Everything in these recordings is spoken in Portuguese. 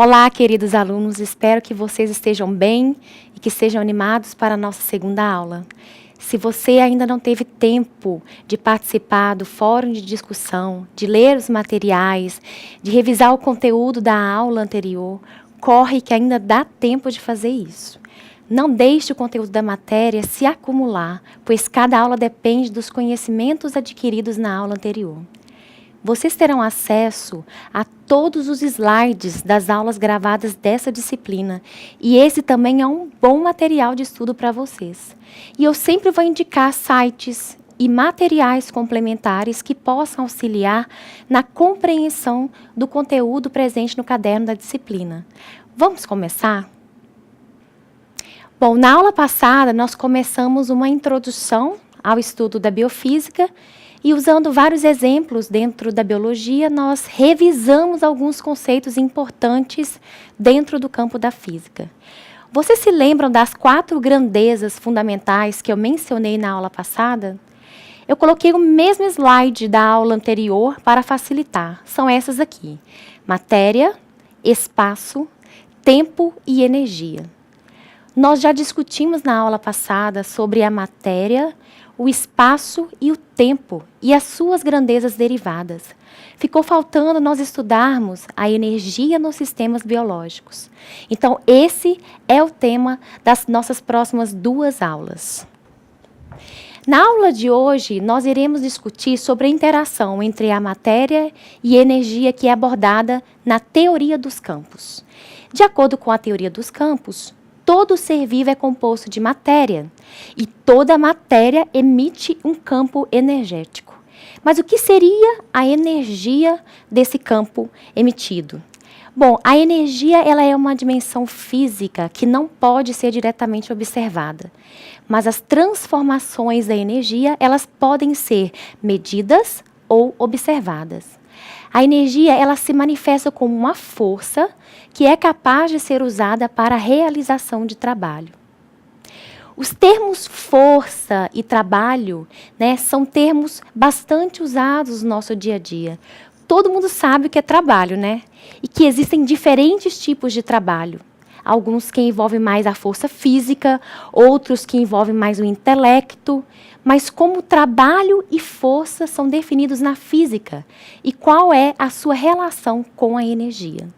Olá, queridos alunos, espero que vocês estejam bem e que sejam animados para a nossa segunda aula. Se você ainda não teve tempo de participar do fórum de discussão, de ler os materiais, de revisar o conteúdo da aula anterior, corre que ainda dá tempo de fazer isso. Não deixe o conteúdo da matéria se acumular, pois cada aula depende dos conhecimentos adquiridos na aula anterior. Vocês terão acesso a todos os slides das aulas gravadas dessa disciplina. E esse também é um bom material de estudo para vocês. E eu sempre vou indicar sites e materiais complementares que possam auxiliar na compreensão do conteúdo presente no caderno da disciplina. Vamos começar? Bom, na aula passada nós começamos uma introdução ao estudo da biofísica. E usando vários exemplos dentro da biologia, nós revisamos alguns conceitos importantes dentro do campo da física. Vocês se lembram das 4 grandezas fundamentais que eu mencionei na aula passada? Eu coloquei o mesmo slide da aula anterior para facilitar. São essas aqui: matéria, espaço, tempo e energia. Nós já discutimos na aula passada sobre a matéria, o espaço e o tempo e as suas grandezas derivadas. Ficou faltando nós estudarmos a energia nos sistemas biológicos. Então, esse é o tema das nossas próximas 2 aulas. Na aula de hoje, nós iremos discutir sobre a interação entre a matéria e a energia que é abordada na teoria dos campos. De acordo com a teoria dos campos, todo ser vivo é composto de matéria e toda matéria emite um campo energético. Mas o que seria a energia desse campo emitido? Bom, a energia ela é uma dimensão física que não pode ser diretamente observada. Mas as transformações da energia elas podem ser medidas ou observadas. A energia ela se manifesta como uma força que é capaz de ser usada para a realização de trabalho. Os termos força e trabalho, são termos bastante usados no nosso dia a dia. Todo mundo sabe o que é trabalho, E que existem diferentes tipos de trabalho. Alguns que envolvem mais a força física, outros que envolvem mais o intelecto. Mas como trabalho e força são definidos na física? E qual é a sua relação com a energia?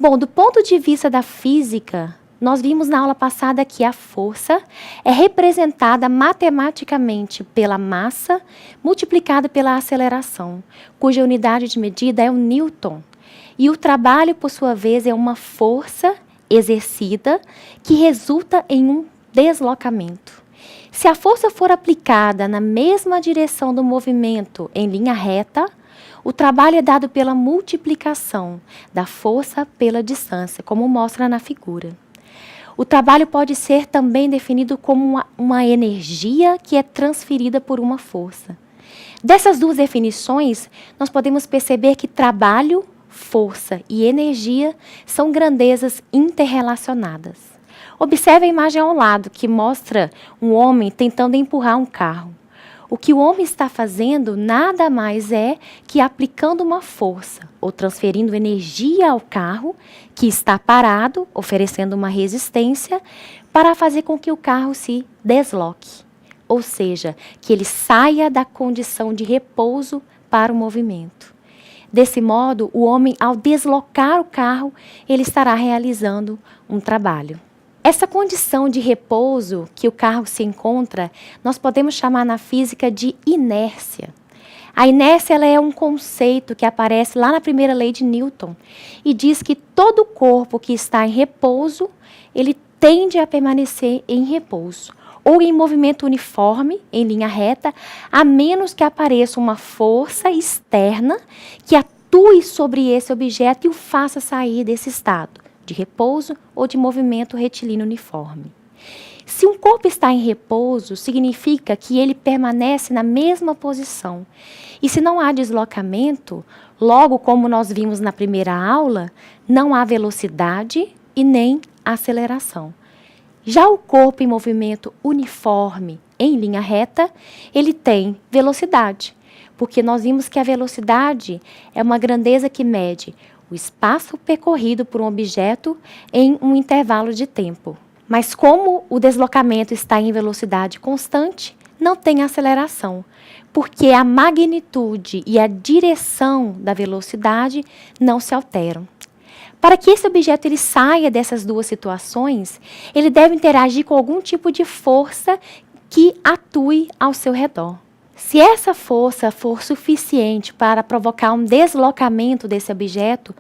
Bom, do ponto de vista da física, nós vimos na aula passada que a força é representada matematicamente pela massa multiplicada pela aceleração, cuja unidade de medida é o Newton. E o trabalho, por sua vez, é uma força exercida que resulta em um deslocamento. Se a força for aplicada na mesma direção do movimento em linha reta, o trabalho é dado pela multiplicação da força pela distância, como mostra na figura. O trabalho pode ser também definido como uma energia que é transferida por uma força. Dessas 2 definições, nós podemos perceber que trabalho, força e energia são grandezas interrelacionadas. Observe a imagem ao lado, que mostra um homem tentando empurrar um carro. O que o homem está fazendo nada mais é que aplicando uma força ou transferindo energia ao carro que está parado, oferecendo uma resistência, para fazer com que o carro se desloque. Ou seja, que ele saia da condição de repouso para o movimento. Desse modo, o homem, ao deslocar o carro, ele estará realizando um trabalho. Essa condição de repouso que o carro se encontra, nós podemos chamar na física de inércia. A inércia ela é um conceito que aparece lá na primeira lei de Newton e diz que todo corpo que está em repouso, ele tende a permanecer em repouso ou em movimento uniforme, em linha reta, a menos que apareça uma força externa que atue sobre esse objeto e o faça sair desse estado de repouso ou de movimento retilíneo uniforme. Se um corpo está em repouso, significa que ele permanece na mesma posição. E se não há deslocamento, logo como nós vimos na primeira aula, não há velocidade e nem aceleração. Já o corpo em movimento uniforme, em linha reta, ele tem velocidade, porque nós vimos que a velocidade é uma grandeza que mede o espaço percorrido por um objeto em um intervalo de tempo. Mas como o deslocamento está em velocidade constante, não tem aceleração, porque a magnitude e a direção da velocidade não se alteram. Para que esse objeto ele saia dessas duas situações, ele deve interagir com algum tipo de força que atue ao seu redor. Se essa força for suficiente para provocar um deslocamento desse objeto,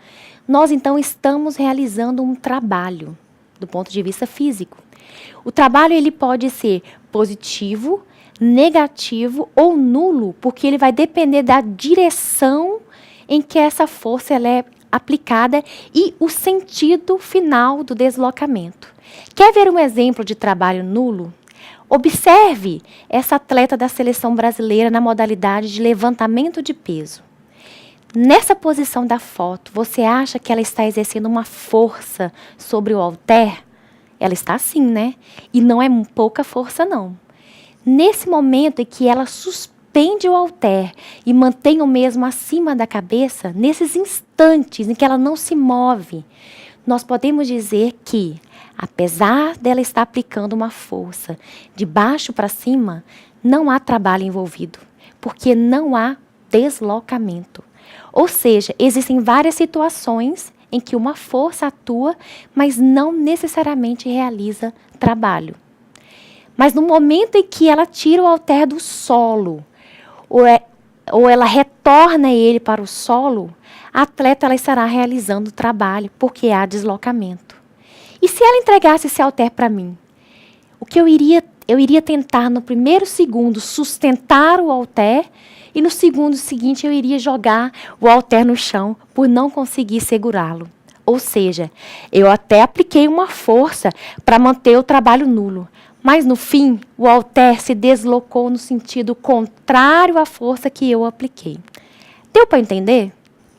nós então estamos realizando um trabalho, do ponto de vista físico. O trabalho ele pode ser positivo, negativo ou nulo, porque ele vai depender da direção em que essa força ela é aplicada e o sentido final do deslocamento. Quer ver um exemplo de trabalho nulo? Observe essa atleta da seleção brasileira na modalidade de levantamento de peso. Nessa posição da foto, você acha que ela está exercendo uma força sobre o halter? Ela está assim, né? E não é pouca força, não. Nesse momento em que ela suspende o halter e mantém o mesmo acima da cabeça, nesses instantes em que ela não se move, nós podemos dizer que, apesar dela estar aplicando uma força de baixo para cima, não há trabalho envolvido, porque não há deslocamento. Ou seja, existem várias situações em que uma força atua, mas não necessariamente realiza trabalho. Mas no momento em que ela tira o halter do solo, ou ela retorna ele para o solo, a atleta ela estará realizando trabalho, porque há deslocamento. E se ela entregasse esse halter para mim? O que eu iria tentar no primeiro segundo sustentar o halter, e no segundo seguinte eu iria jogar o halter no chão por não conseguir segurá-lo. Ou seja, eu até apliquei uma força para manter o trabalho nulo, mas no fim o halter se deslocou no sentido contrário à força que eu apliquei. Deu para entender?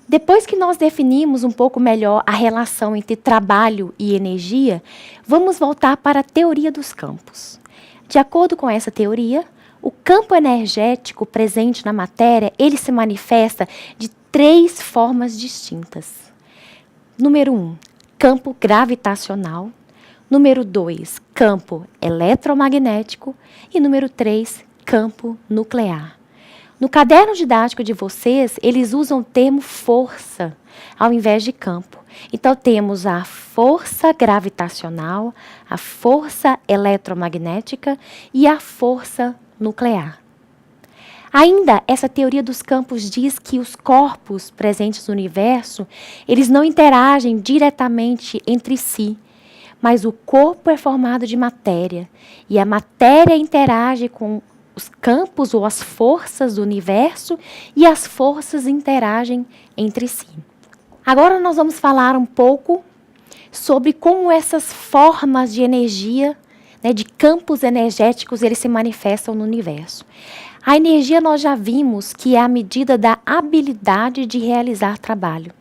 Depois que nós definimos um pouco melhor a relação entre trabalho e energia, vamos voltar para a teoria dos campos. De acordo com essa teoria, o campo energético presente na matéria, ele se manifesta de 3 formas distintas. Número 1, campo gravitacional. Número 2, campo eletromagnético. E número 3, campo nuclear. No caderno didático de vocês, eles usam o termo força ao invés de campo. Então, temos a força gravitacional, a força eletromagnética e a força nuclear. Ainda, essa teoria dos campos diz que os corpos presentes no universo, eles não interagem diretamente entre si, mas o corpo é formado de matéria, e a matéria interage com os campos ou as forças do universo, e as forças interagem entre si. Agora nós vamos falar um pouco sobre como essas formas de energia, de campos energéticos, eles se manifestam no universo. A energia nós já vimos que é a medida da habilidade de realizar trabalho.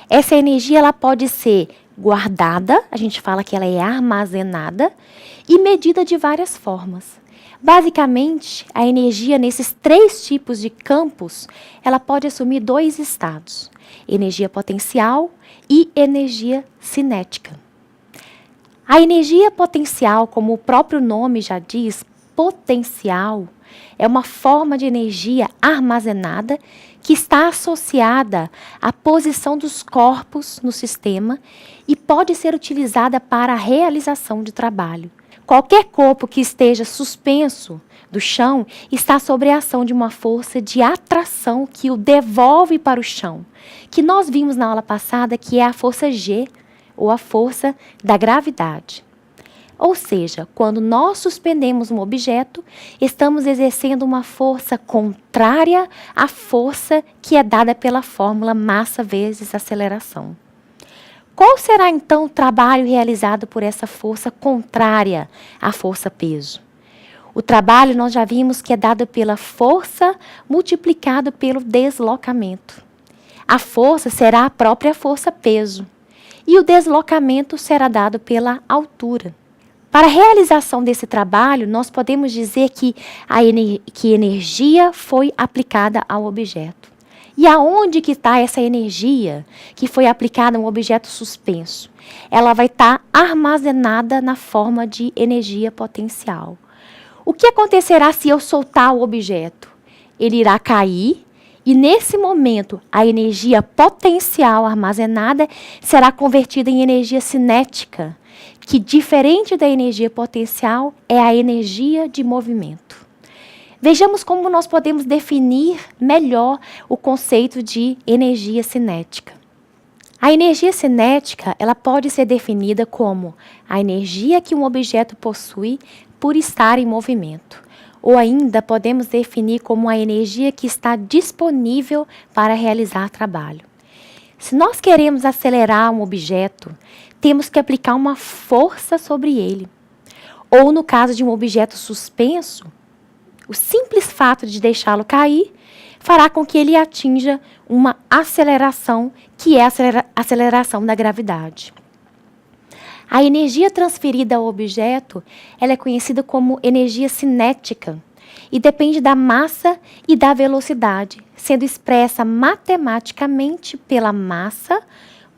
Essa energia ela pode ser guardada, a gente fala que ela é armazenada, e medida de várias formas. Basicamente, a energia nesses 3 tipos de campos, ela pode assumir 2 estados: energia potencial e energia cinética. A energia potencial, como o próprio nome já diz, potencial, é uma forma de energia armazenada que está associada à posição dos corpos no sistema e pode ser utilizada para a realização de trabalho. Qualquer corpo que esteja suspenso do chão está sob a ação de uma força de atração que o devolve para o chão, que nós vimos na aula passada, que é a força G, ou a força da gravidade. Ou seja, quando nós suspendemos um objeto, estamos exercendo uma força contrária à força que é dada pela fórmula massa vezes aceleração. Qual será então o trabalho realizado por essa força contrária à força peso? O trabalho nós já vimos que é dado pela força multiplicado pelo deslocamento. A força será a própria força peso e o deslocamento será dado pela altura. Para a realização desse trabalho, nós podemos dizer que energia foi aplicada ao objeto. E aonde que está essa energia que foi aplicada a um objeto suspenso? Ela vai estar armazenada na forma de energia potencial. O que acontecerá se eu soltar o objeto? Ele irá cair e, nesse momento, a energia potencial armazenada será convertida em energia cinética, que, diferente da energia potencial, é a energia de movimento. Vejamos como nós podemos definir melhor o conceito de energia cinética. A energia cinética, ela pode ser definida como a energia que um objeto possui por estar em movimento. Ou ainda podemos definir como a energia que está disponível para realizar trabalho. Se nós queremos acelerar um objeto, temos que aplicar uma força sobre ele. Ou no caso de um objeto suspenso, o simples fato de deixá-lo cair fará com que ele atinja uma aceleração, que é a aceleração da gravidade. A energia transferida ao objeto, ela é conhecida como energia cinética e depende da massa e da velocidade, sendo expressa matematicamente pela massa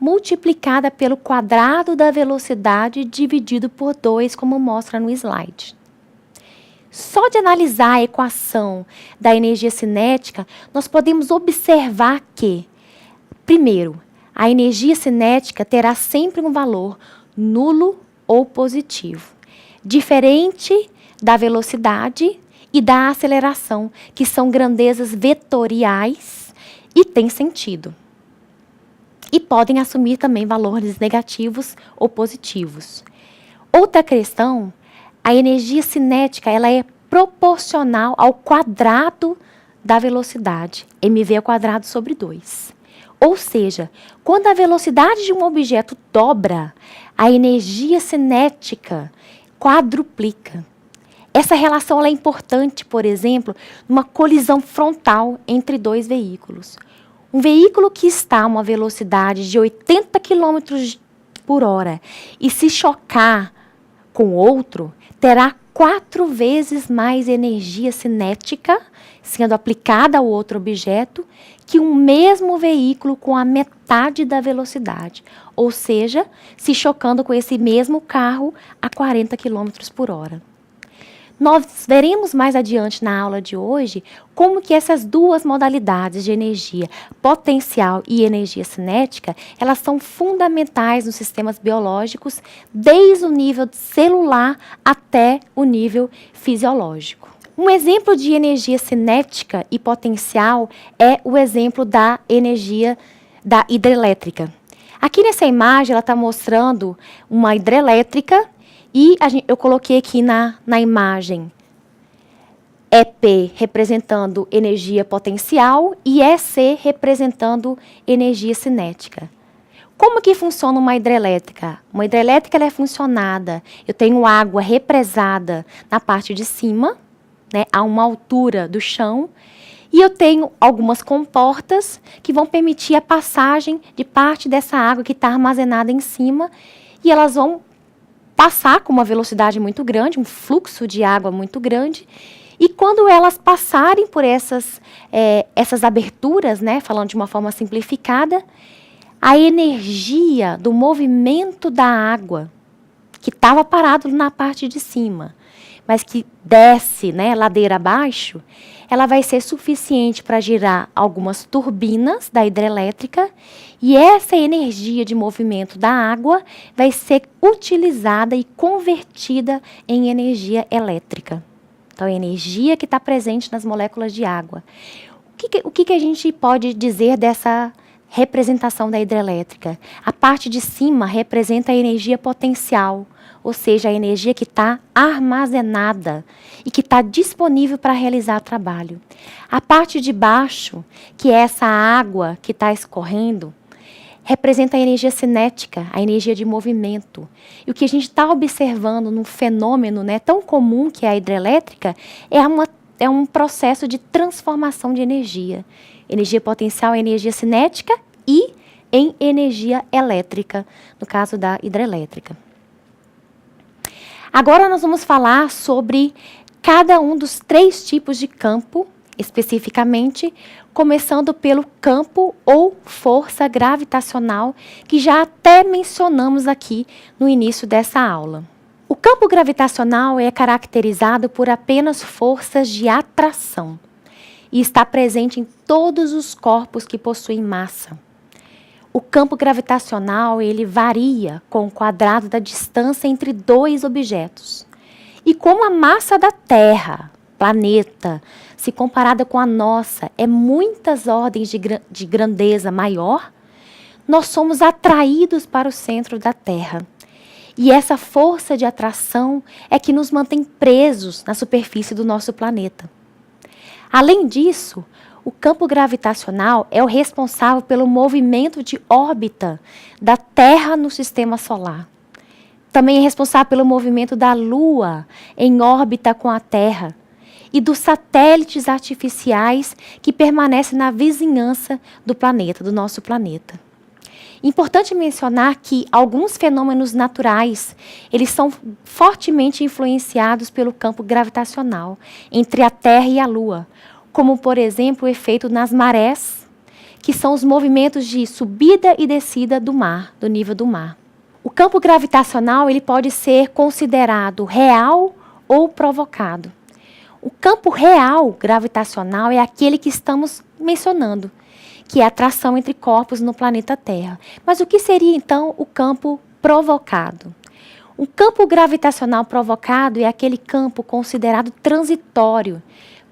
multiplicada pelo quadrado da velocidade dividido por 2, como mostra no slide. Só de analisar a equação da energia cinética, nós podemos observar que, primeiro, a energia cinética terá sempre um valor nulo ou positivo, diferente da velocidade e da aceleração, que são grandezas vetoriais e têm sentido. E podem assumir também valores negativos ou positivos. Outra questão, a energia cinética, ela é proporcional ao quadrado da velocidade, mv²/2. Ou seja, quando a velocidade de um objeto dobra, a energia cinética quadruplica. Essa relação ela é importante, por exemplo, numa colisão frontal entre dois veículos. Um veículo que está a uma velocidade de 80 km por hora e se chocar com outro, terá 4 vezes mais energia cinética sendo aplicada ao outro objeto que um mesmo veículo com a metade da velocidade, ou seja, se chocando com esse mesmo carro a 40 km por hora. Nós veremos mais adiante na aula de hoje como que essas duas modalidades de energia potencial e energia cinética, elas são fundamentais nos sistemas biológicos, desde o nível celular até o nível fisiológico. Um exemplo de energia cinética e potencial é o exemplo da energia da hidrelétrica. Aqui nessa imagem, ela está mostrando uma hidrelétrica. E eu coloquei aqui na imagem EP representando energia potencial e EC representando energia cinética. Como que funciona uma hidrelétrica? Uma hidrelétrica ela é funcionada. Eu tenho água represada na parte de cima, né, a uma altura do chão, e eu tenho algumas comportas que vão permitir a passagem de parte dessa água que está armazenada em cima, e elas vão passar com uma velocidade muito grande, um fluxo de água muito grande, e quando elas passarem por essas aberturas, né, falando de uma forma simplificada, a energia do movimento da água, que estava parado na parte de cima, mas que desce, né, ladeira abaixo, ela vai ser suficiente para girar algumas turbinas da hidrelétrica, e essa energia de movimento da água vai ser utilizada e convertida em energia elétrica. Então, a energia que está presente nas moléculas de água. O que a gente pode dizer dessa representação da hidrelétrica? A parte de cima representa a energia potencial, ou seja, a energia que está armazenada e que está disponível para realizar trabalho. A parte de baixo, que é essa água que está escorrendo, representa a energia cinética, a energia de movimento. E o que a gente está observando num fenômeno, né, tão comum que é a hidrelétrica é um processo de transformação de energia. Energia potencial é energia cinética e em energia elétrica, no caso da hidrelétrica. Agora nós vamos falar sobre cada um dos 3 tipos de campo especificamente, começando pelo campo ou força gravitacional, que já até mencionamos aqui no início dessa aula. O campo gravitacional é caracterizado por apenas forças de atração e está presente em todos os corpos que possuem massa. O campo gravitacional ele varia com o quadrado da distância entre dois objetos. E como a massa da Terra, planeta, se comparada com a nossa, é muitas ordens de grandeza maior, nós somos atraídos para o centro da Terra. E essa força de atração é que nos mantém presos na superfície do nosso planeta. Além disso, o campo gravitacional é o responsável pelo movimento de órbita da Terra no sistema solar. Também é responsável pelo movimento da Lua em órbita com a Terra e dos satélites artificiais que permanecem na vizinhança do planeta, do nosso planeta. Importante mencionar que alguns fenômenos naturais, eles são fortemente influenciados pelo campo gravitacional entre a Terra e a Lua, como, por exemplo, o efeito nas marés, que são os movimentos de subida e descida do mar, do nível do mar. O campo gravitacional ele pode ser considerado real ou provocado. O campo real gravitacional é aquele que estamos mencionando, que é a atração entre corpos no planeta Terra. Mas o que seria, então, o campo provocado? O campo gravitacional provocado é aquele campo considerado transitório,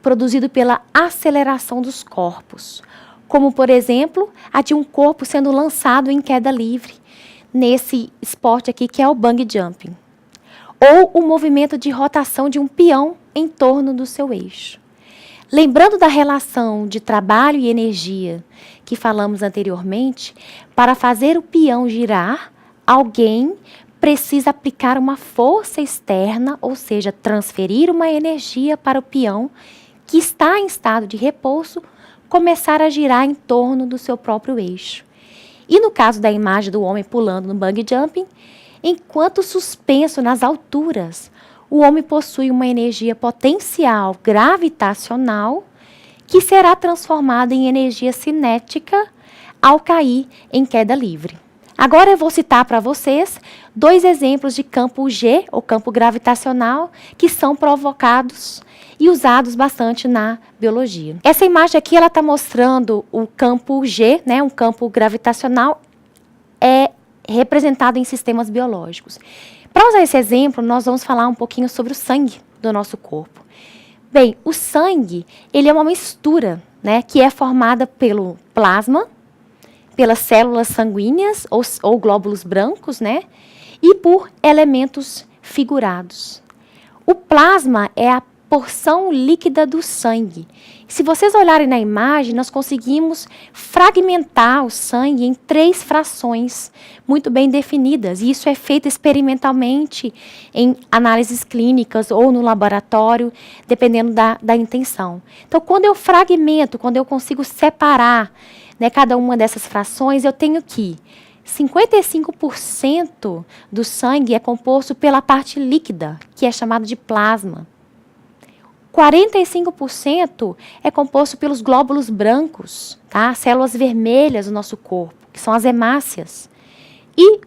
produzido pela aceleração dos corpos, como, por exemplo, a de um corpo sendo lançado em queda livre, nesse esporte aqui que é o bungee jumping. Ou o movimento de rotação de um peão em torno do seu eixo. Lembrando da relação de trabalho e energia que falamos anteriormente, para fazer o peão girar, alguém precisa aplicar uma força externa, ou seja, transferir uma energia para o peão que está em estado de repouso, começar a girar em torno do seu próprio eixo. E no caso da imagem do homem pulando no bungee jumping, enquanto suspenso nas alturas, o homem possui uma energia potencial gravitacional que será transformada em energia cinética ao cair em queda livre. Agora eu vou citar para vocês 2 exemplos de campo G, ou campo gravitacional, que são provocados e usados bastante na biologia. Essa imagem aqui ela está mostrando o campo G, né, um campo gravitacional, é representado em sistemas biológicos. Para usar esse exemplo, nós vamos falar um pouquinho sobre o sangue do nosso corpo. Bem, o sangue ele é uma mistura, né, que é formada pelo plasma, pelas células sanguíneas ou glóbulos brancos, né, e por elementos figurados. O plasma é a porção líquida do sangue. Se vocês olharem na imagem, nós conseguimos fragmentar o sangue em 3 frações muito bem definidas. E isso é feito experimentalmente em análises clínicas ou no laboratório, dependendo da intenção. Então, quando eu fragmento, quando eu consigo separar, né, cada uma dessas frações, eu tenho que 55% do sangue é composto pela parte líquida, que é chamado de plasma. 45% é composto pelos glóbulos brancos, tá? Células vermelhas do nosso corpo, que são as hemácias. E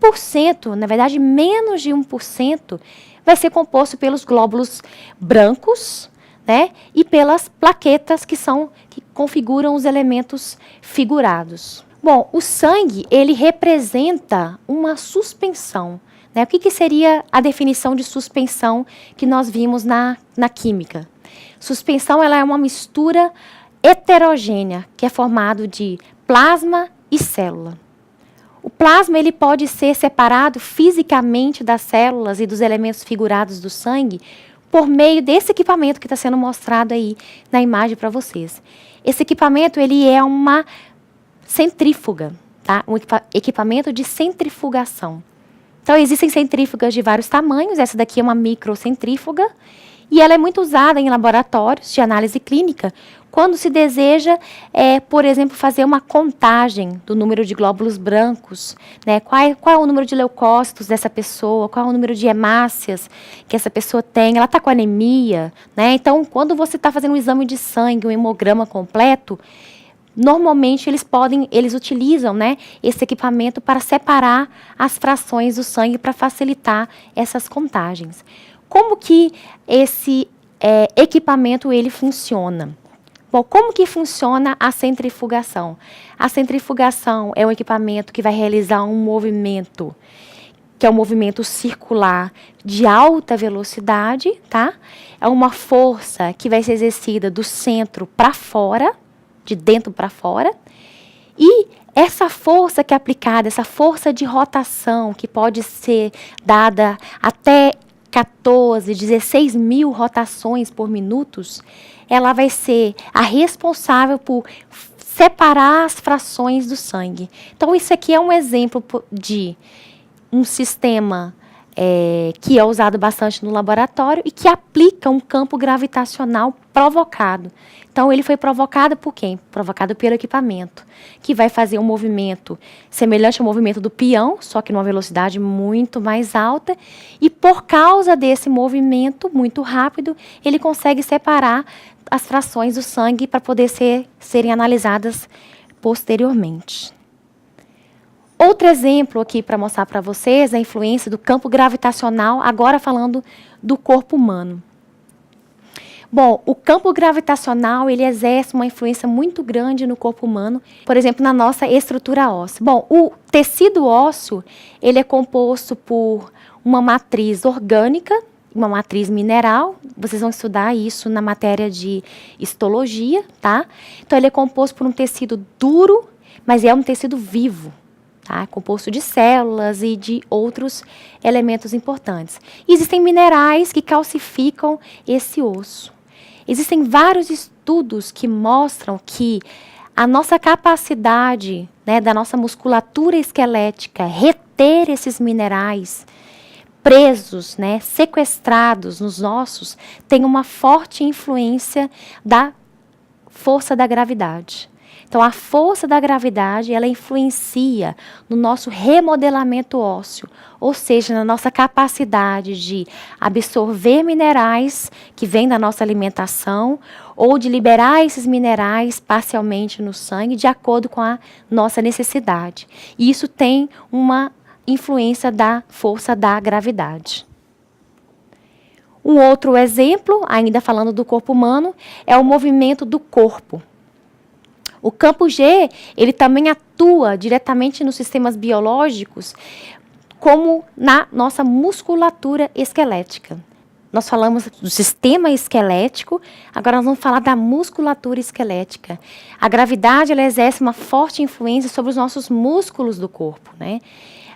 1%, na verdade menos de 1%, vai ser composto pelos glóbulos brancos, né? E pelas plaquetas que configuram os elementos figurados. Bom, o sangue, ele representa uma suspensão. Né? O que seria a definição de suspensão que nós vimos na química? Suspensão ela é uma mistura heterogênea, que é formado de plasma e célula. O plasma ele pode ser separado fisicamente das células e dos elementos figurados do sangue por meio desse equipamento que está sendo mostrado aí na imagem para vocês. Esse equipamento ele é uma centrífuga, tá? Um equipamento de centrifugação. Então, existem centrífugas de vários tamanhos. Essa daqui é uma microcentrífuga. E ela é muito usada em laboratórios de análise clínica, quando se deseja, por exemplo, fazer uma contagem do número de glóbulos brancos, né? Qual é o número de leucócitos dessa pessoa, qual é o número de hemácias que essa pessoa tem, ela está com anemia, né? Então, quando você está fazendo um exame de sangue, um hemograma completo, normalmente eles utilizam, né, esse equipamento para separar as frações do sangue para facilitar essas contagens. Como que esse equipamento ele funciona? Bom, como que funciona a centrifugação? A centrifugação é um equipamento que vai realizar um movimento, que é um movimento circular de alta velocidade, tá? É uma força que vai ser exercida do centro para fora, de dentro para fora, e essa força que é aplicada, essa força de rotação, que pode ser dada até 14, 16 mil rotações por minuto, ela vai ser a responsável por separar as frações do sangue. Então, isso aqui é um exemplo de um sistema que é usado bastante no laboratório e que aplica um campo gravitacional provocado. Então, ele foi provocado por quem? Provocado pelo equipamento, que vai fazer um movimento semelhante ao movimento do peão, só que numa velocidade muito mais alta, e por causa desse movimento muito rápido, ele consegue separar as frações do sangue para poder serem analisadas posteriormente. Outro exemplo aqui para mostrar para vocês a influência do campo gravitacional, agora falando do corpo humano. Bom, o campo gravitacional, ele exerce uma influência muito grande no corpo humano, por exemplo, na nossa estrutura óssea. Bom, o tecido ósseo, ele é composto por uma matriz orgânica, uma matriz mineral, vocês vão estudar isso na matéria de histologia, tá? Então, ele é composto por um tecido duro, mas é um tecido vivo. Tá? Composto de células e de outros elementos importantes. Existem minerais que calcificam esse osso. Existem vários estudos que mostram que a nossa capacidade, né, da nossa musculatura esquelética reter esses minerais presos, né, sequestrados nos ossos, tem uma forte influência da força da gravidade. Então, a força da gravidade, ela influencia no nosso remodelamento ósseo, ou seja, na nossa capacidade de absorver minerais que vêm da nossa alimentação, ou de liberar esses minerais parcialmente no sangue, de acordo com a nossa necessidade. E isso tem uma influência da força da gravidade. Um outro exemplo, ainda falando do corpo humano, é o movimento do corpo. O campo G, ele também atua diretamente nos sistemas biológicos, como na nossa musculatura esquelética. Nós falamos do sistema esquelético, agora nós vamos falar da musculatura esquelética. A gravidade, ela exerce uma forte influência sobre os nossos músculos do corpo, né?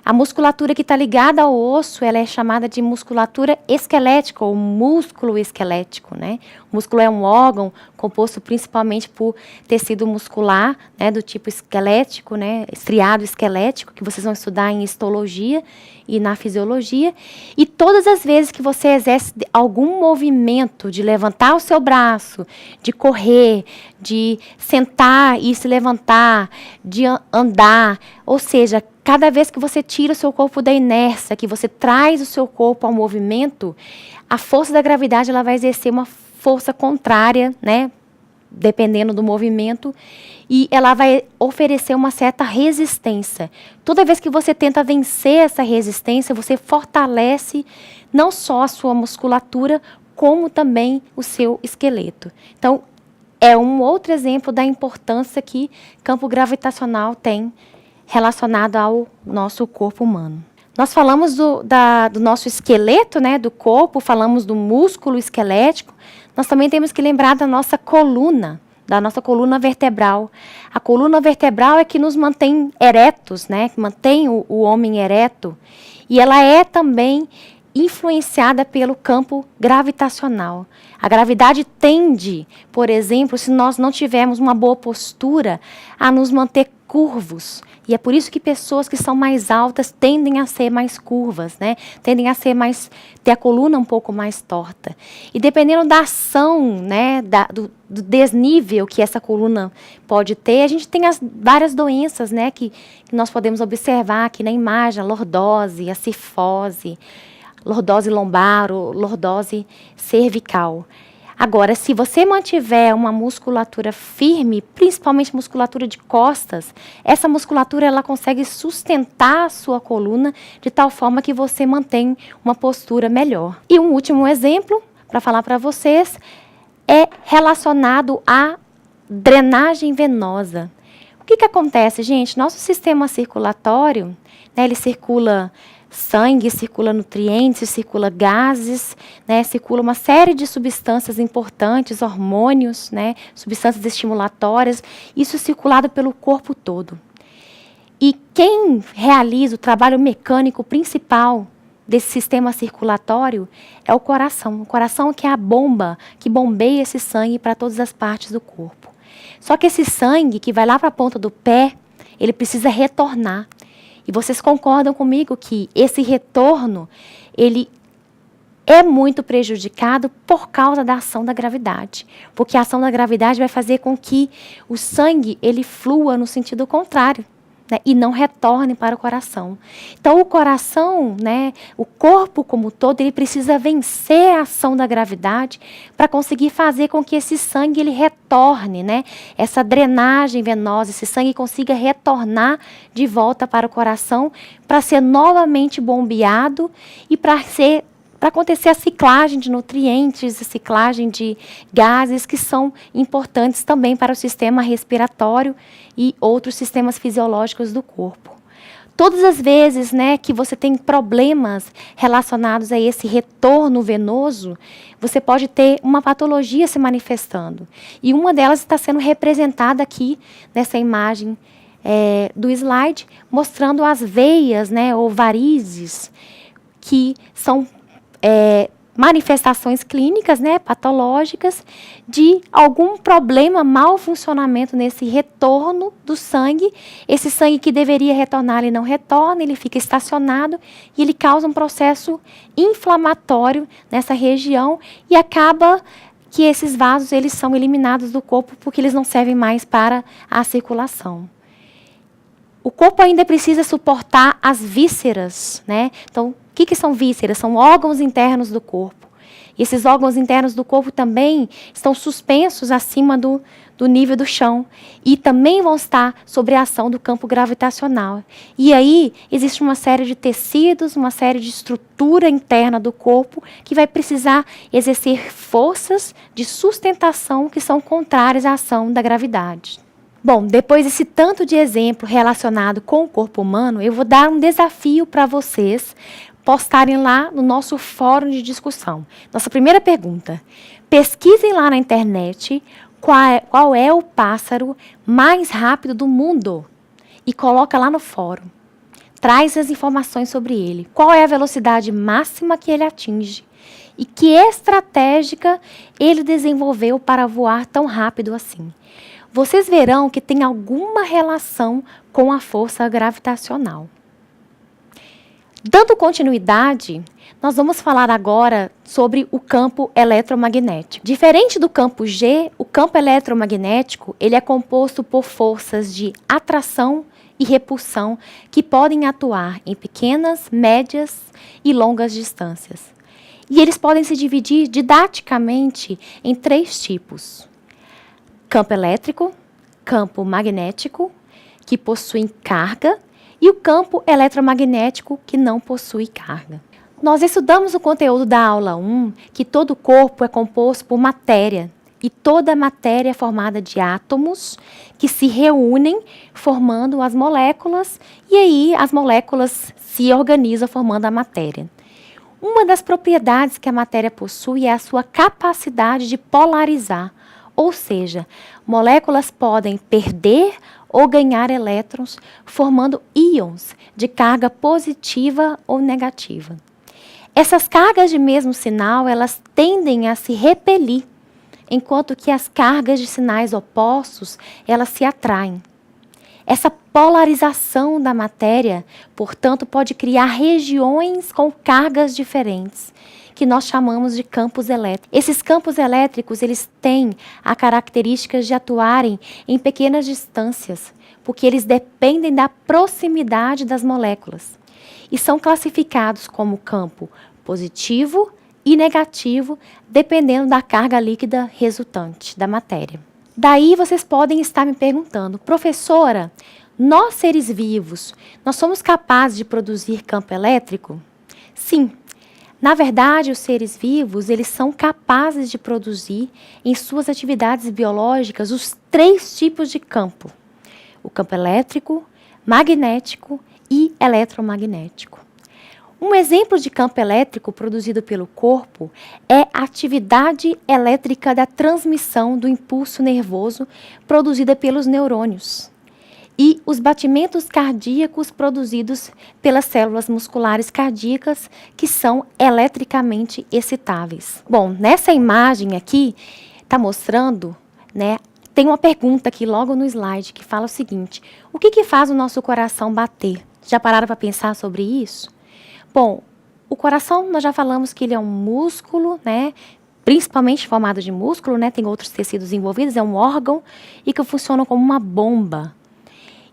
A musculatura que está ligada ao osso, ela é chamada de musculatura esquelética, ou músculo esquelético, né? O músculo é um órgão composto principalmente por tecido muscular, né, do tipo esquelético, né, estriado esquelético, que vocês vão estudar em histologia e na fisiologia. E todas as vezes que você exerce algum movimento de levantar o seu braço, de correr, de sentar e se levantar, de andar, ou seja, cada vez que você tira o seu corpo da inércia, que você traz o seu corpo ao movimento, a força da gravidade ela vai exercer uma força contrária, né, dependendo do movimento, e ela vai oferecer uma certa resistência. Toda vez que você tenta vencer essa resistência, você fortalece não só a sua musculatura, como também o seu esqueleto. Então, é um outro exemplo da importância que campo gravitacional tem relacionado ao nosso corpo humano. Nós falamos do nosso esqueleto, né, do corpo, falamos do músculo esquelético. Nós também temos que lembrar da nossa coluna vertebral. A coluna vertebral é que nos mantém eretos, né, que mantém o homem ereto. E ela é também influenciada pelo campo gravitacional. A gravidade tende, por exemplo, se nós não tivermos uma boa postura, a nos manter curvos. E é por isso que pessoas que são mais altas tendem a ser mais curvas, né? Tendem a ser ter a coluna um pouco mais torta. E dependendo da ação, né, do desnível que essa coluna pode ter, a gente tem as várias doenças, né, que nós podemos observar aqui na imagem, a lordose, a cifose, lordose lombar, lordose cervical. Agora, se você mantiver uma musculatura firme, principalmente musculatura de costas, essa musculatura ela consegue sustentar a sua coluna de tal forma que você mantém uma postura melhor. E um último exemplo, para falar para vocês, é relacionado à drenagem venosa. O que acontece, gente? Nosso sistema circulatório, né, ele circula sangue, circula nutrientes, circula gases, né, circula uma série de substâncias importantes, hormônios, né, substâncias estimulatórias, isso circulado pelo corpo todo. E quem realiza o trabalho mecânico principal desse sistema circulatório é o coração. O coração que é a bomba que bombeia esse sangue para todas as partes do corpo. Só que esse sangue que vai lá para a ponta do pé, ele precisa retornar. E vocês concordam comigo que esse retorno, ele é muito prejudicado por causa da ação da gravidade. Porque a ação da gravidade vai fazer com que o sangue ele flua no sentido contrário, né, e não retorne para o coração. Então, o coração, né, o corpo como todo, ele precisa vencer a ação da gravidade para conseguir fazer com que esse sangue ele retorne, né, essa drenagem venosa, esse sangue consiga retornar de volta para o coração para ser novamente bombeado e para acontecer a ciclagem de nutrientes, a ciclagem de gases que são importantes também para o sistema respiratório e outros sistemas fisiológicos do corpo. Todas as vezes, né, que você tem problemas relacionados a esse retorno venoso, você pode ter uma patologia se manifestando. E uma delas está sendo representada aqui nessa imagem do slide, mostrando as veias, né, ou varizes, que são manifestações clínicas, né, patológicas, de algum problema, mau funcionamento nesse retorno do sangue. Esse sangue que deveria retornar, ele não retorna, ele fica estacionado e ele causa um processo inflamatório nessa região e acaba que esses vasos eles são eliminados do corpo porque eles não servem mais para a circulação. O corpo ainda precisa suportar as vísceras, né? Então, o que são vísceras? São órgãos internos do corpo. E esses órgãos internos do corpo também estão suspensos acima do nível do chão. E também vão estar sob a ação do campo gravitacional. E aí, existe uma série de tecidos, uma série de estrutura interna do corpo que vai precisar exercer forças de sustentação que são contrárias à ação da gravidade. Bom, depois desse tanto de exemplo relacionado com o corpo humano, eu vou dar um desafio para vocês postarem lá no nosso fórum de discussão. Nossa primeira pergunta: pesquisem lá na internet qual é o pássaro mais rápido do mundo e coloca lá no fórum. Traz as informações sobre ele. Qual é a velocidade máxima que ele atinge? E que estratégia ele desenvolveu para voar tão rápido assim? Vocês verão que tem alguma relação com a força gravitacional. Dando continuidade, nós vamos falar agora sobre o campo eletromagnético. Diferente do campo G, o campo eletromagnético ele é composto por forças de atração e repulsão que podem atuar em pequenas, médias e longas distâncias. E eles podem se dividir didaticamente em 3 tipos. Campo elétrico, campo magnético, que possuem carga, e o campo eletromagnético, que não possui carga. Nós estudamos no conteúdo da aula 1 que todo o corpo é composto por matéria, e toda a matéria é formada de átomos que se reúnem formando as moléculas, e aí as moléculas se organizam formando a matéria. Uma das propriedades que a matéria possui é a sua capacidade de polarizar. Ou seja, moléculas podem perder ou ganhar elétrons, formando íons de carga positiva ou negativa. Essas cargas de mesmo sinal, elas tendem a se repelir, enquanto que as cargas de sinais opostos, elas se atraem. Essa polarização da matéria, portanto, pode criar regiões com cargas diferentes, que nós chamamos de campos elétricos. Esses campos elétricos, eles têm a característica de atuarem em pequenas distâncias, porque eles dependem da proximidade das moléculas. E são classificados como campo positivo e negativo, dependendo da carga líquida resultante da matéria. Daí vocês podem estar me perguntando, professora, nós seres vivos, nós somos capazes de produzir campo elétrico? Sim. Na verdade, os seres vivos, eles são capazes de produzir em suas atividades biológicas os 3 tipos de campo. O campo elétrico, magnético e eletromagnético. Um exemplo de campo elétrico produzido pelo corpo é a atividade elétrica da transmissão do impulso nervoso produzida pelos neurônios e os batimentos cardíacos produzidos pelas células musculares cardíacas que são eletricamente excitáveis. Bom, nessa imagem aqui está mostrando, né, tem uma pergunta aqui logo no slide que fala o seguinte: o que faz o nosso coração bater? Já pararam para pensar sobre isso? Bom, o coração, nós já falamos que ele é um músculo, né? Principalmente formado de músculo, né? Tem outros tecidos envolvidos, é um órgão e que funciona como uma bomba.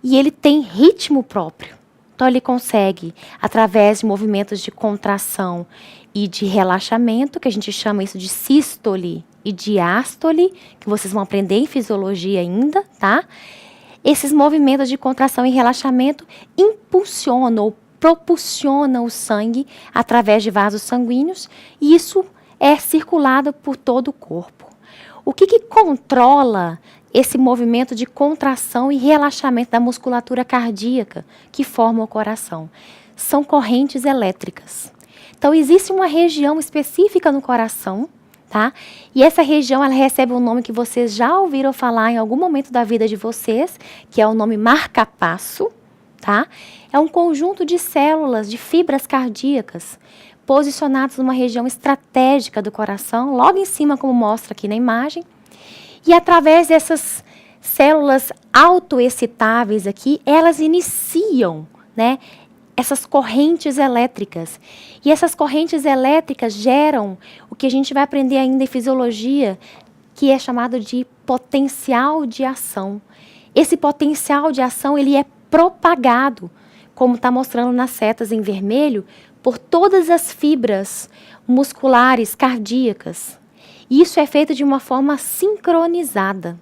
E ele tem ritmo próprio. Então, ele consegue, através de movimentos de contração e de relaxamento, que a gente chama isso de sístole e diástole, que vocês vão aprender em fisiologia ainda, tá? Esses movimentos de contração e relaxamento impulsionam ou propulsiona o sangue através de vasos sanguíneos e isso é circulado por todo o corpo. O que controla esse movimento de contração e relaxamento da musculatura cardíaca que forma o coração? São correntes elétricas. Então, existe uma região específica no coração, tá? E essa região, ela recebe um nome que vocês já ouviram falar em algum momento da vida de vocês, que é o nome marca-passo. Tá? É um conjunto de células, de fibras cardíacas, posicionadas numa região estratégica do coração, logo em cima, como mostra aqui na imagem. E através dessas células autoexcitáveis aqui, elas iniciam, né, essas correntes elétricas. E essas correntes elétricas geram o que a gente vai aprender ainda em fisiologia, que é chamado de potencial de ação. Esse potencial de ação, ele é propagado, como está mostrando nas setas em vermelho, por todas as fibras musculares cardíacas. E isso é feito de uma forma sincronizada.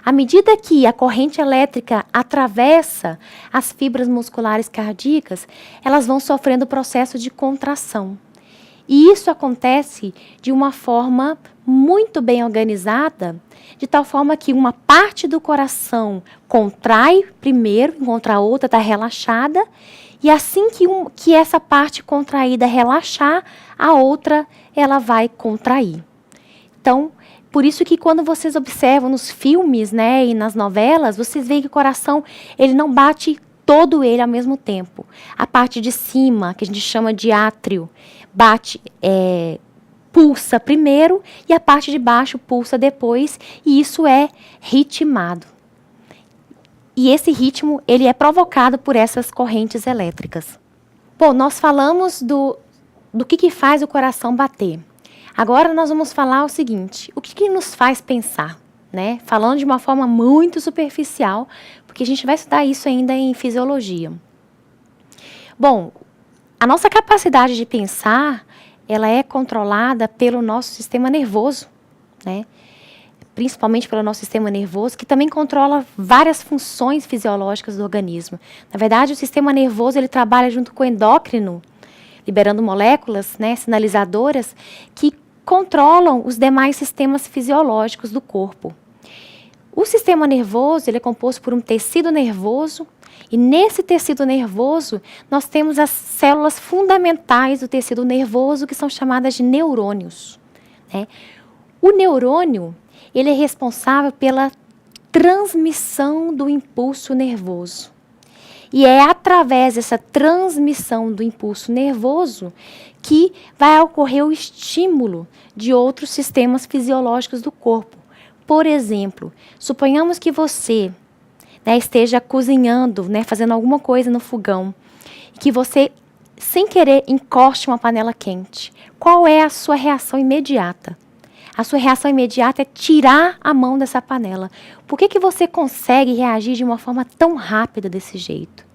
À medida que a corrente elétrica atravessa as fibras musculares cardíacas, elas vão sofrendo o processo de contração. E isso acontece de uma forma muito bem organizada, de tal forma que uma parte do coração contrai primeiro, enquanto a outra está relaxada, e assim que essa parte contraída relaxar, a outra ela vai contrair. Então, por isso que quando vocês observam nos filmes, né, e nas novelas, vocês veem que o coração ele não bate todo ele ao mesmo tempo. A parte de cima, que a gente chama de átrio, pulsa primeiro e a parte de baixo pulsa depois, e isso é ritmado. E esse ritmo ele é provocado por essas correntes elétricas. Bom, nós falamos do que faz o coração bater. Agora nós vamos falar o seguinte: o que nos faz pensar? Né? Falando de uma forma muito superficial, porque a gente vai estudar isso ainda em fisiologia. Bom, a nossa capacidade de pensar, ela é controlada pelo nosso sistema nervoso, né? Principalmente pelo nosso sistema nervoso, que também controla várias funções fisiológicas do organismo. Na verdade, o sistema nervoso ele trabalha junto com o endócrino, liberando moléculas, né, sinalizadoras, que controlam os demais sistemas fisiológicos do corpo. O sistema nervoso ele é composto por um tecido nervoso, e nesse tecido nervoso nós temos as células fundamentais do tecido nervoso, que são chamadas de neurônios, né? O neurônio ele é responsável pela transmissão do impulso nervoso. E é através dessa transmissão do impulso nervoso que vai ocorrer o estímulo de outros sistemas fisiológicos do corpo. Por exemplo, suponhamos que você, né, esteja cozinhando, né, fazendo alguma coisa no fogão, e que você, sem querer, encoste uma panela quente. Qual é a sua reação imediata? A sua reação imediata é tirar a mão dessa panela. Por que você consegue reagir de uma forma tão rápida desse jeito?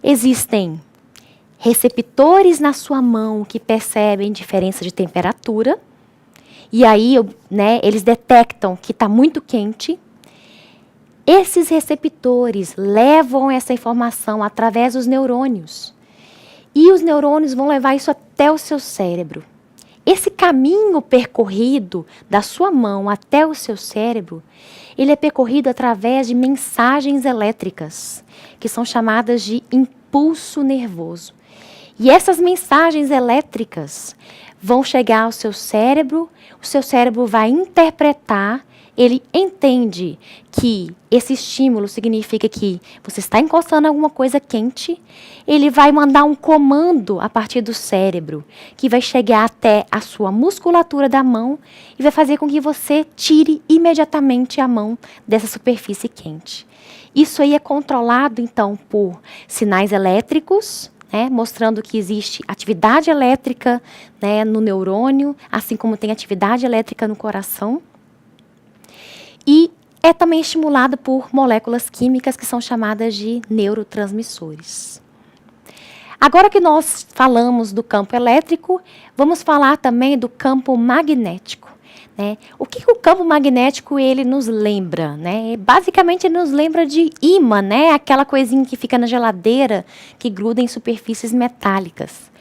Existem receptores na sua mão que percebem diferença de temperatura. E aí, né, eles detectam que está muito quente. Esses receptores levam essa informação através dos neurônios. E os neurônios vão levar isso até o seu cérebro. Esse caminho percorrido da sua mão até o seu cérebro, ele é percorrido através de mensagens elétricas, que são chamadas de impulso nervoso. E essas mensagens elétricas vão chegar ao seu cérebro, o seu cérebro vai interpretar, ele entende que esse estímulo significa que você está encostando alguma coisa quente, ele vai mandar um comando a partir do cérebro, que vai chegar até a sua musculatura da mão e vai fazer com que você tire imediatamente a mão dessa superfície quente. Isso aí é controlado, então, por sinais elétricos, né, mostrando que existe atividade elétrica, né, no neurônio, assim como tem atividade elétrica no coração. E é também estimulado por moléculas químicas que são chamadas de neurotransmissores. Agora que nós falamos do campo elétrico, vamos falar também do campo magnético. Né? O que o campo magnético ele nos lembra? Né? Basicamente, ele nos lembra de ímã, né? Aquela coisinha que fica na geladeira, que gruda em superfícies metálicas.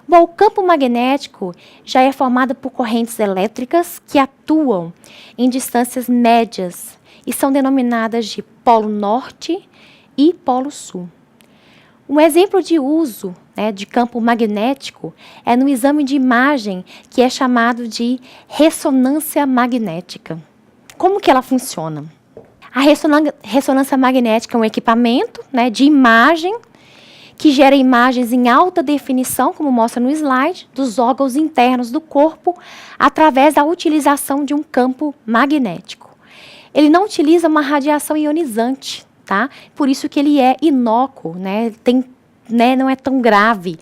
Bom, o campo magnético já é formado por correntes elétricas que atuam em distâncias médias e são denominadas de polo norte e polo sul. Um exemplo de uso, né, de campo magnético é no exame de imagem que é chamado de ressonância magnética. Como que ela funciona? A ressonância magnética é um equipamento, né, de imagem que gera imagens em alta definição, como mostra no slide, dos órgãos internos do corpo, através da utilização de um campo magnético. Ele não utiliza uma radiação ionizante, tá? Por isso que ele é inócuo, né? Não é tão grave.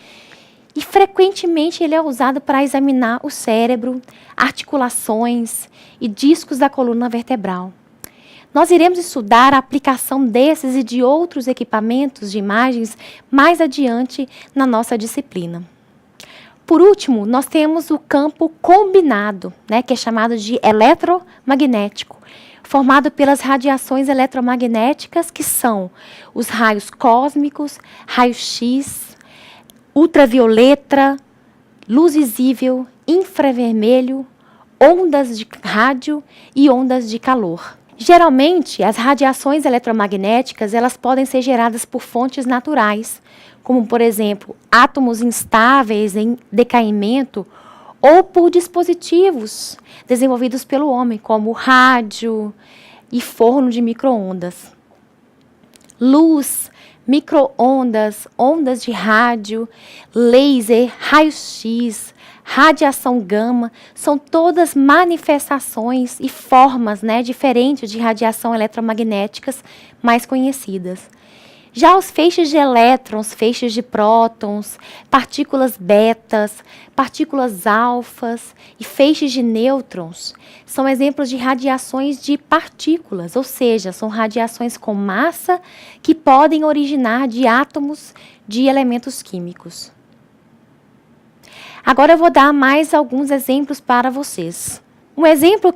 E frequentemente ele é usado para examinar o cérebro, articulações e discos da coluna vertebral. Nós iremos estudar a aplicação desses e de outros equipamentos de imagens mais adiante na nossa disciplina. Por último, nós temos o campo combinado, né, que é chamado de eletromagnético, formado pelas radiações eletromagnéticas, que são os raios cósmicos, raio-x, ultravioleta, luz visível, infravermelho, ondas de rádio e ondas de calor. Geralmente, as radiações eletromagnéticas elas podem ser geradas por fontes naturais, como, por exemplo, átomos instáveis em decaimento, ou por dispositivos desenvolvidos pelo homem, como rádio e forno de micro-ondas. Luz, micro-ondas, ondas de rádio, laser, raio-x, radiação gama, são todas manifestações e formas, né, diferentes de radiação eletromagnéticas mais conhecidas. Já os feixes de elétrons, feixes de prótons, partículas betas, partículas alfas e feixes de nêutrons são exemplos de radiações de partículas, ou seja, são radiações com massa que podem originar de átomos de elementos químicos. Agora eu vou dar mais alguns exemplos para vocês. Um exemplo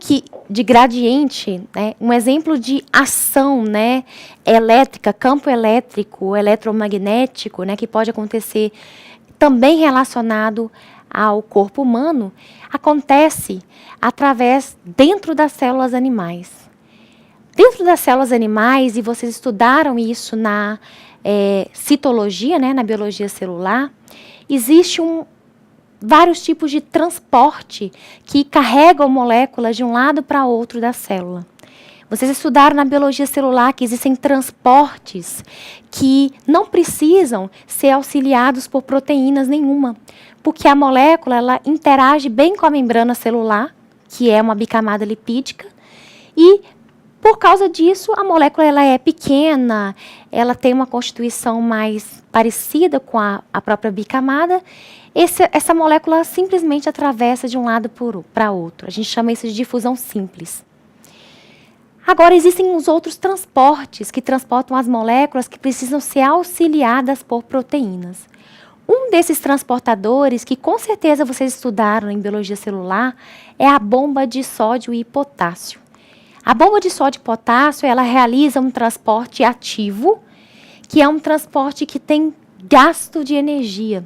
de gradiente, né, um exemplo de ação, né, elétrica, campo elétrico, eletromagnético, né, que pode acontecer também relacionado ao corpo humano, acontece dentro das células animais. Dentro das células animais, e vocês estudaram isso na citologia, né, na biologia celular, existe vários tipos de transporte que carregam moléculas de um lado para outro da célula. Vocês estudaram na biologia celular que existem transportes que não precisam ser auxiliados por proteínas nenhuma, porque a molécula ela interage bem com a membrana celular, que é uma bicamada lipídica, e por causa disso a molécula ela é pequena, ela tem uma constituição mais parecida com a própria bicamada. Essa molécula simplesmente atravessa de um lado para outro. A gente chama isso de difusão simples. Agora, existem os outros transportes que transportam as moléculas que precisam ser auxiliadas por proteínas. Um desses transportadores, que com certeza vocês estudaram em biologia celular, é a bomba de sódio e potássio. A bomba de sódio e potássio, ela realiza um transporte ativo, que é um transporte que tem gasto de energia,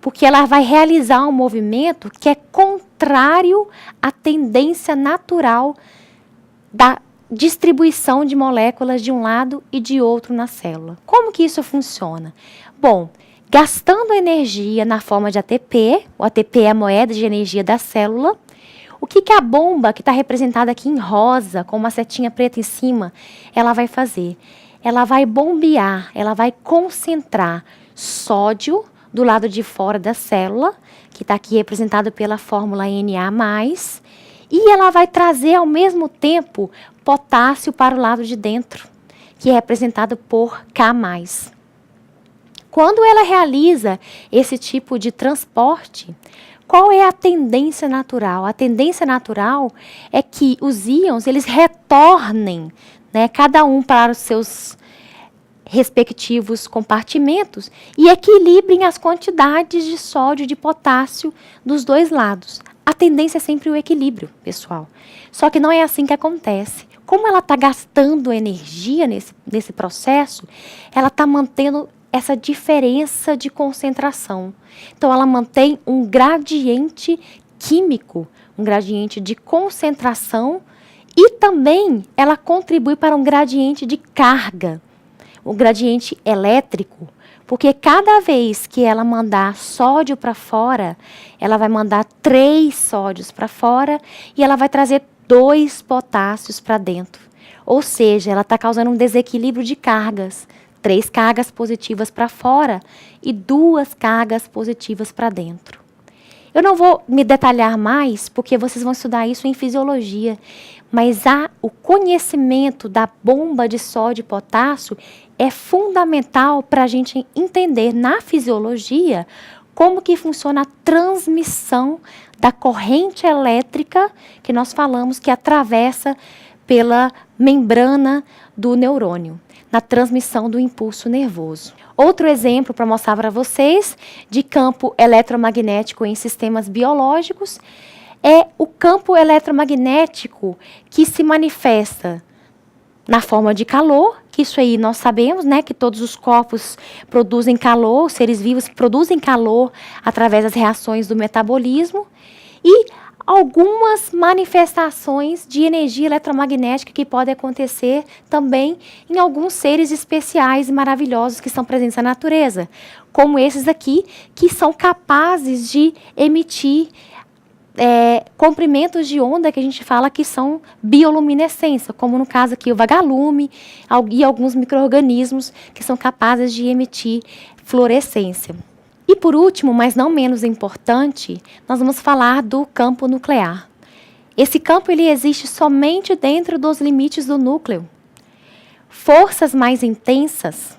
porque ela vai realizar um movimento que é contrário à tendência natural da distribuição de moléculas de um lado e de outro na célula. Como que isso funciona? Bom, gastando energia na forma de ATP, o ATP é a moeda de energia da célula, o que a bomba, que está representada aqui em rosa, com uma setinha preta em cima, ela vai fazer? Ela vai bombear, ela vai concentrar sódio do lado de fora da célula, que está aqui representado pela fórmula Na+, e ela vai trazer ao mesmo tempo potássio para o lado de dentro, que é representado por K+. Quando ela realiza esse tipo de transporte, qual é a tendência natural? A tendência natural é que os íons eles retornem, né, cada um para os seus respectivos compartimentos e equilibrem as quantidades de sódio e de potássio dos dois lados. A tendência é sempre o equilíbrio, pessoal. Só que não é assim que acontece. Como ela está gastando energia nesse processo, ela está mantendo essa diferença de concentração. Então, ela mantém um gradiente químico, um gradiente de concentração e também ela contribui para um gradiente de carga, um gradiente elétrico, porque cada vez que ela mandar sódio para fora, ela vai mandar 3 sódios para fora e ela vai trazer 2 potássios para dentro. Ou seja, ela está causando um desequilíbrio de cargas. 3 cargas positivas para fora e 2 cargas positivas para dentro. Eu não vou me detalhar mais, porque vocês vão estudar isso em fisiologia, mas o conhecimento da bomba de sódio e potássio é fundamental para a gente entender na fisiologia como que funciona a transmissão da corrente elétrica que nós falamos que atravessa pela membrana do neurônio, na transmissão do impulso nervoso. Outro exemplo para mostrar para vocês de campo eletromagnético em sistemas biológicos é o campo eletromagnético que se manifesta na forma de calor, que isso aí nós sabemos, né, que todos os corpos produzem calor, os seres vivos produzem calor através das reações do metabolismo, e algumas manifestações de energia eletromagnética que podem acontecer também em alguns seres especiais e maravilhosos que são presentes na natureza, como esses aqui, que são capazes de emitir comprimentos de onda que a gente fala que são bioluminescência, como no caso aqui o vagalume e alguns micro-organismos que são capazes de emitir fluorescência. E por último, mas não menos importante, nós vamos falar do campo nuclear. Esse campo ele existe somente dentro dos limites do núcleo. Forças mais intensas,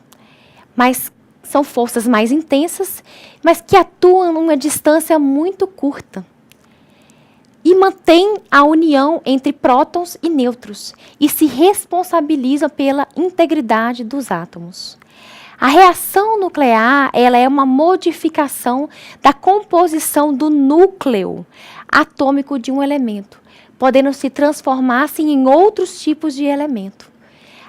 mas são forças mais intensas, mas que atuam numa distância muito curta. E mantém a união entre prótons e nêutrons e se responsabilizam pela integridade dos átomos. A reação nuclear ela é uma modificação da composição do núcleo atômico de um elemento, podendo se transformar-se em outros tipos de elemento.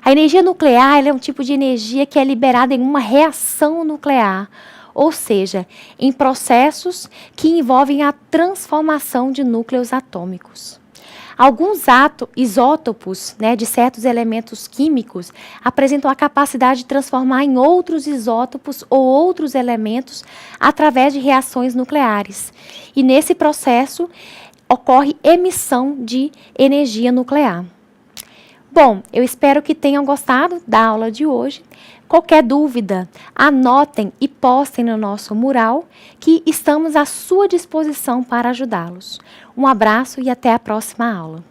A energia nuclear ela é um tipo de energia que é liberada em uma reação nuclear, ou seja, em processos que envolvem a transformação de núcleos atômicos. Alguns isótopos, né, de certos elementos químicos apresentam a capacidade de transformar em outros isótopos ou outros elementos através de reações nucleares. E nesse processo ocorre emissão de energia nuclear. Bom, eu espero que tenham gostado da aula de hoje. Qualquer dúvida, anotem e postem no nosso mural, que estamos à sua disposição para ajudá-los. Um abraço e até a próxima aula.